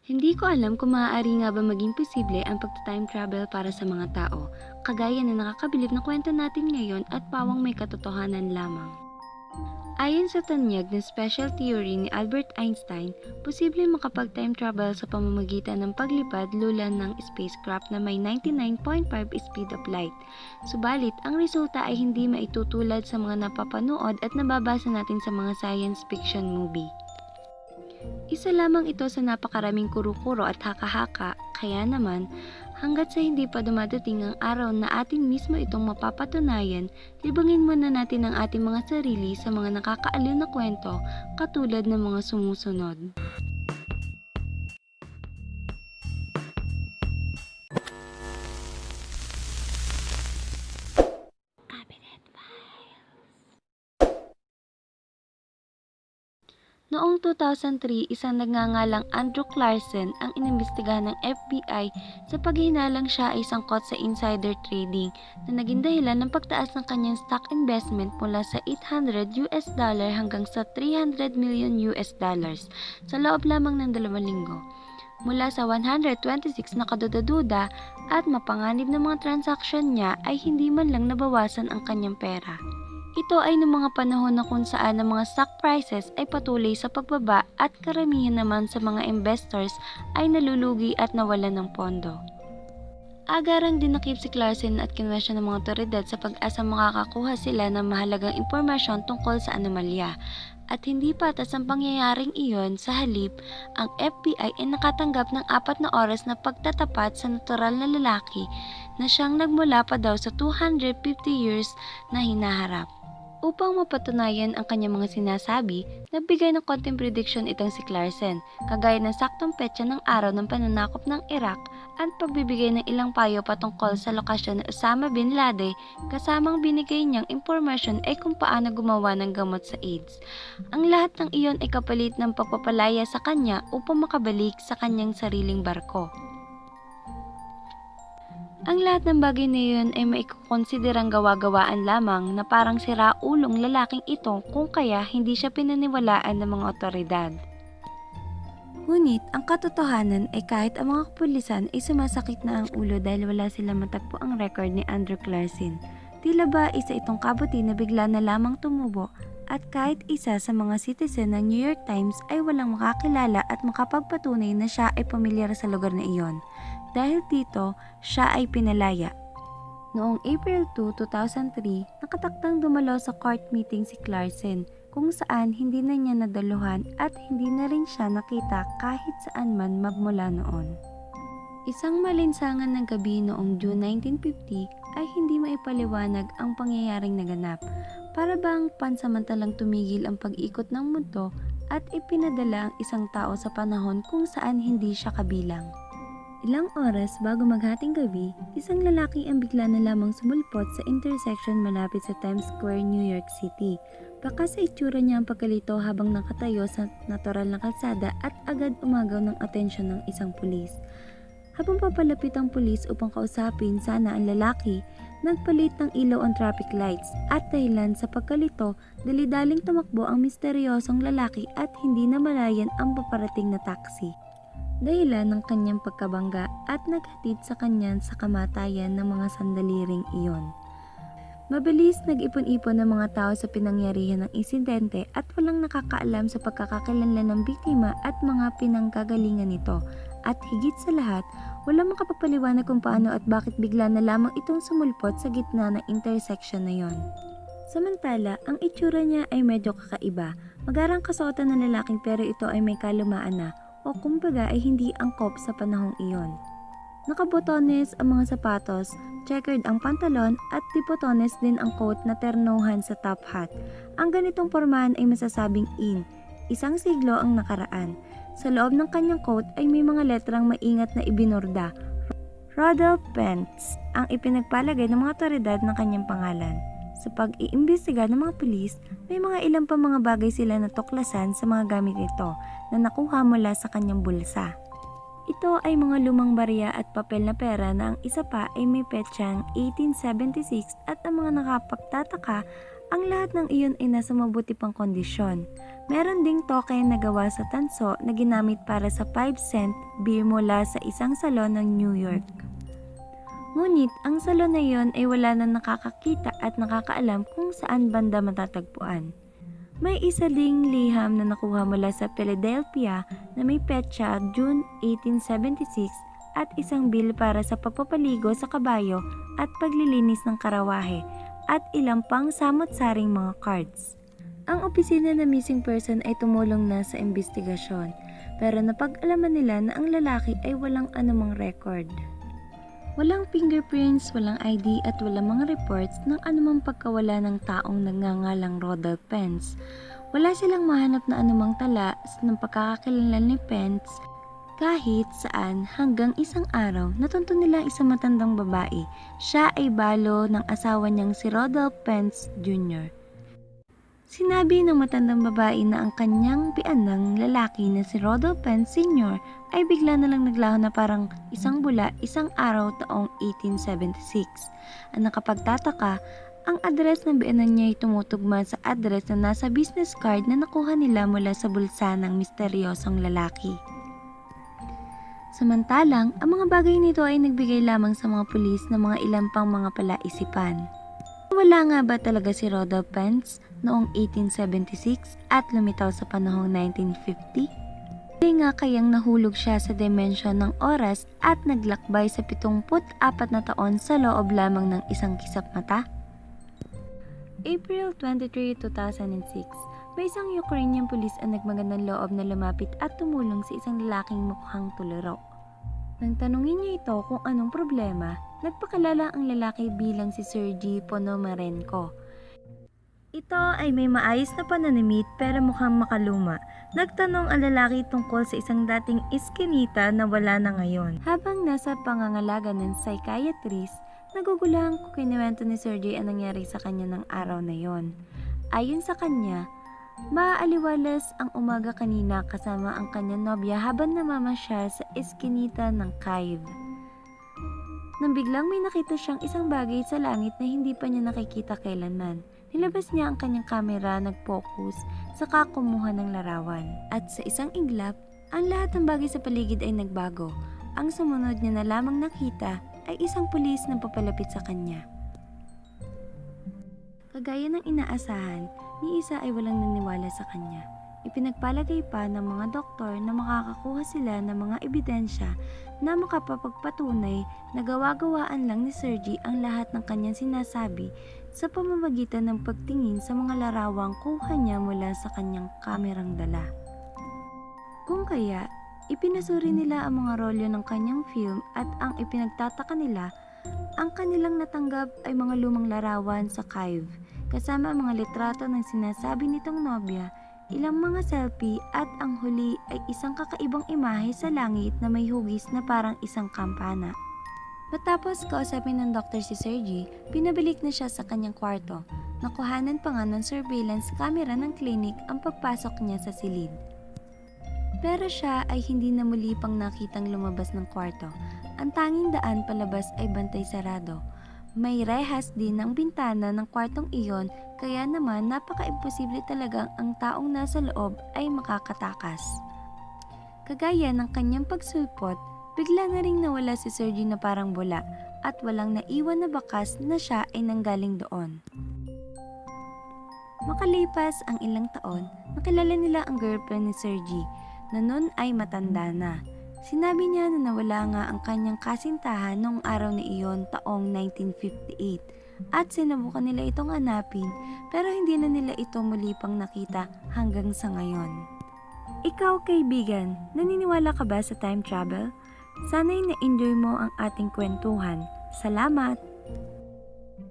Hindi ko alam kung maaari nga ba maging posible ang pagta-time travel para sa mga tao, kagaya na nakakabilib na kwento natin ngayon at pawang may katotohanan lamang. Ayon sa tanyag ng special theory ni Albert Einstein, posible makapag-time travel sa pamamagitan ng paglipad lulan ng spacecraft na may 99.5 speed of light. Subalit, ang resulta ay hindi maitutulad sa mga napapanood at nababasa natin sa mga science fiction movie. Isa lamang ito sa napakaraming kuro-kuro at haka-haka, kaya naman, hanggat sa hindi pa dumadating ang araw na atin mismo itong mapapatunayan, libangin muna natin ang ating mga sarili sa mga nakakaaliw na kwento katulad ng mga sumusunod. Noong 2003, isang nagngangalang Andrew Clarkson ang inimbestigahan ng FBI sa paghihinalang siya ay sangkot sa insider trading na naging dahilan ng pagtaas ng kanyang stock investment mula sa $800 hanggang sa $300 million sa loob lamang ng 2 linggo. Mula sa 126 na kaduda-duda at mapanganib na mga transaksyon niya ay hindi man lang nabawasan ang kanyang pera. Ito ay noong mga panahon na kung saan ang mga stock prices ay patuloy sa pagbaba at karamihan naman sa mga investors ay nalulugi at nawalan ng pondo. Agarang dinakip si Clarkson at kinwestiyon ng mga otoridad sa pag-asa makakakuha sila ng mahalagang impormasyon tungkol sa anomalya. At hindi patas ang pangyayaring iyon, sa halip, ang FBI ay nakatanggap ng 4 na oras na pagtatapat sa natural na lalaki na siyang nagmula pa daw sa 250 years na hinaharap. Upang mapatunayan ang kanyang mga sinasabi, nagbigay ng konting prediction itong si Clarkson, kagaya ng saktong petsa ng araw ng pananakop ng Iraq at pagbibigay ng ilang payo patungkol sa lokasyon ng Osama bin Laden, kasamang binigay niyang impormasyon ay kung paano gumawa ng gamot sa AIDS. Ang lahat ng iyon ay kapalit ng pagpapalaya sa kanya upang makabalik sa kanyang sariling barko. Ang lahat ng bagay na iyon ay maikukonsiderang gawa-gawaan lamang na parang sira-ulong lalaking ito kung kaya hindi siya pinaniwalaan ng mga otoridad. Ngunit ang katotohanan ay kahit ang mga kapulisan ay sumasakit na ang ulo dahil wala silang matagpo ang record ni Andrew Clarkson. Tila ba isa itong kabuti na bigla na lamang tumubo at kahit isa sa mga citizen ng New York Times ay walang makakilala at makapagpatunay na siya ay pamilyar sa lugar na iyon. Dahil dito, siya ay pinalaya. Noong April 2, 2003, nakataktang dumalo sa court meeting si Clarkson kung saan hindi na niya nadaluhan at hindi na rin siya nakita kahit saan man magmula noon. Isang malinsangan ng gabi noong June 1950 ay hindi maipaliwanag ang pangyayaring naganap. Para bang pansamantalang tumigil ang pag-ikot ng mundo at ipinadala ang isang tao sa panahon kung saan hindi siya kabilang. Ilang oras bago maghating gabi, isang lalaki ang bigla na lamang sumulpot sa intersection malapit sa Times Square, New York City. Baka sa itsura niya ang pagkalito habang nakatayo sa natural na kalsada at agad umagaw ng atensyon ng isang pulis. Habang papalapit ang pulis upang kausapin sana ang lalaki, nagpalit ng ilaw ang traffic lights at dahilan sa pagkalito, dali-daling tumakbo ang misteryosong lalaki at hindi namalayan ang paparating na taxi. Dahilan ng kanyang pagkabangga at naghatid sa kanya sa kamatayan ng mga sandali ring iyon. Mabilis nag-ipon-ipon ng mga tao sa pinangyarihan ng insidente at walang nakakaalam sa pagkakakilanlan ng biktima at mga pinanggagalingan nito. At higit sa lahat, walang makapagpaliwanag kung paano at bakit bigla na lamang itong sumulpot sa gitna ng intersection na yon. Samantala, ang itsura niya ay medyo kakaiba. Magarang kasuotan ng lalaking pero ito ay may kalumaan na, o kumbaga ay hindi angkop sa panahong iyon. Nakabotones ang mga sapatos, checkered ang pantalon at dibotones din ang coat na ternohan sa top hat. Ang ganitong pormahan ay masasabing in, isang siglo ang nakaraan. Sa loob ng kanyang coat ay may mga letrang maingat na ibinorda. Rodolph Pence ang ipinagpalagay ng mga otoridad ng kanyang pangalan. Sa pag-iimbestiga ng mga pulis, may mga ilang pa mga bagay sila na tuklasan sa mga gamit nito na nakuha mula sa kanyang bulsa. Ito ay mga lumang barya at papel na pera na ang isa pa ay may petsang 1876 at ang mga nakapagtataka Ang lahat ng iyon ay nasa mabuti pang kondisyon. Meron ding token na gawa sa tanso na ginamit para sa 5-cent beer mula sa isang salon ng New York. Ngunit ang salon na iyon ay wala na nakakakita at nakakaalam kung saan banda matatagpuan. May isa ding liham na nakuha mula sa Philadelphia na may petsa June 1876 at isang bill para sa pagpapaligo sa kabayo at paglilinis ng karawahe at ilang pang samot-saring mga cards. Ang opisina ng missing person ay tumulong na sa investigasyon, pero napag-alaman nila na ang lalaki ay walang anumang record. Walang fingerprints, walang ID at walang mga reports ng anumang pagkawala ng taong nagngangalang Rodolph Pence. Wala silang mahanap na anumang tala ng pagkakakilala ni Pence kahit saan hanggang isang araw natunto nila isang matandang babae. Siya ay balo ng asawa niyang si Rodolph Pence Jr. Sinabi ng matandang babae na ang kanyang bianang lalaki na si Rodolph Pence Sr. ay bigla na lang naglaho na parang isang bula isang araw taong 1876. Ang nakapagtataka, ang address ng bianan niya ay tumutugma sa address na nasa business card na nakuha nila mula sa bulsa ng misteryosong lalaki. Samantalang, ang mga bagay nito ay nagbigay lamang sa mga pulis ng mga ilang pang mga palaisipan. Wala nga ba talaga si Rodolph Pence noong 1876 at lumitaw sa panahong 1950? Hindi nga kayang nahulog siya sa dimensyon ng oras at naglakbay sa 74 na taon sa loob lamang ng isang kisap mata? April 23, 2006, may isang Ukrainian pulis ang nagmagandang loob na lumapit at tumulong sa isang lalaking mukhang tuliro. Nang tanungin niya ito kung anong problema, nagpakilala ang lalaki bilang si Sergey Ponomarenko. Ito ay may maayos na pananamit pero mukhang makaluma. Nagtanong ang lalaki tungkol sa isang dating iskinita na wala na ngayon. Habang nasa pangangalaga ng psychiatrist, nagugulang kung kinuwento ni Sergey ang nangyari sa kanya ng araw na yon. Ayon sa kanya, maaaliwalas ang umaga kanina kasama ang kanyang nobya habang namamasyal sa eskinita ng Kyiv. Nang biglang may nakita siyang isang bagay sa langit na hindi pa niya nakikita kailanman. Nilabas niya ang kanyang kamera, nag-focus, saka kumuha ng larawan. At sa isang iglap, ang lahat ng bagay sa paligid ay nagbago. Ang sumunod niya na lamang nakita ay isang pulis na papalapit sa kanya. Kagaya ng inaasahan, ni isa ay walang naniwala sa kanya. Ipinagpalagay pa ng mga doktor na makakakuha sila ng mga ebidensya na makapapagpatunay na gawa-gawaan lang ni Sergey ang lahat ng kanyang sinasabi sa pamamagitan ng pagtingin sa mga larawang kuha niya mula sa kanyang kamerang dala. Kung kaya, ipinasuri nila ang mga rolyo ng kanyang film at ang ipinagtataka nila, ang kanilang natanggap ay mga lumang larawan sa Kyiv, kasama ang mga litrato ng sinasabi nitong nobya, ilang mga selfie at ang huli ay isang kakaibang imahe sa langit na may hugis na parang isang kampana. Matapos kausapin ng doktor si Sergey, pinabalik na siya sa kanyang kwarto. Nakuhanan pa nga ng surveillance camera ng clinic ang pagpasok niya sa silid. Pero siya ay hindi na muli pang nakitang lumabas ng kwarto. Ang tanging daan palabas ay bantay sarado. May rehas din ng bintana ng kwartong iyon, kaya naman napaka-imposible talagang ang taong nasa loob ay makakatakas. Kagaya ng kanyang pagsulpot, bigla na ring nawala si Sergey na parang bula at walang naiwan na bakas na siya ay nanggaling doon. Makalipas ang ilang taon, nakilala nila ang girlfriend ni Sergey na noon ay matanda na. Sinabi niya na nawala nga ang kanyang kasintahan noong araw na iyon taong 1958 at sinubukan nila itong hanapin pero hindi na nila ito muli pang nakita hanggang sa ngayon. Ikaw kaibigan, naniniwala ka ba sa time travel? Sana'y na-enjoy mo ang ating kwentuhan. Salamat!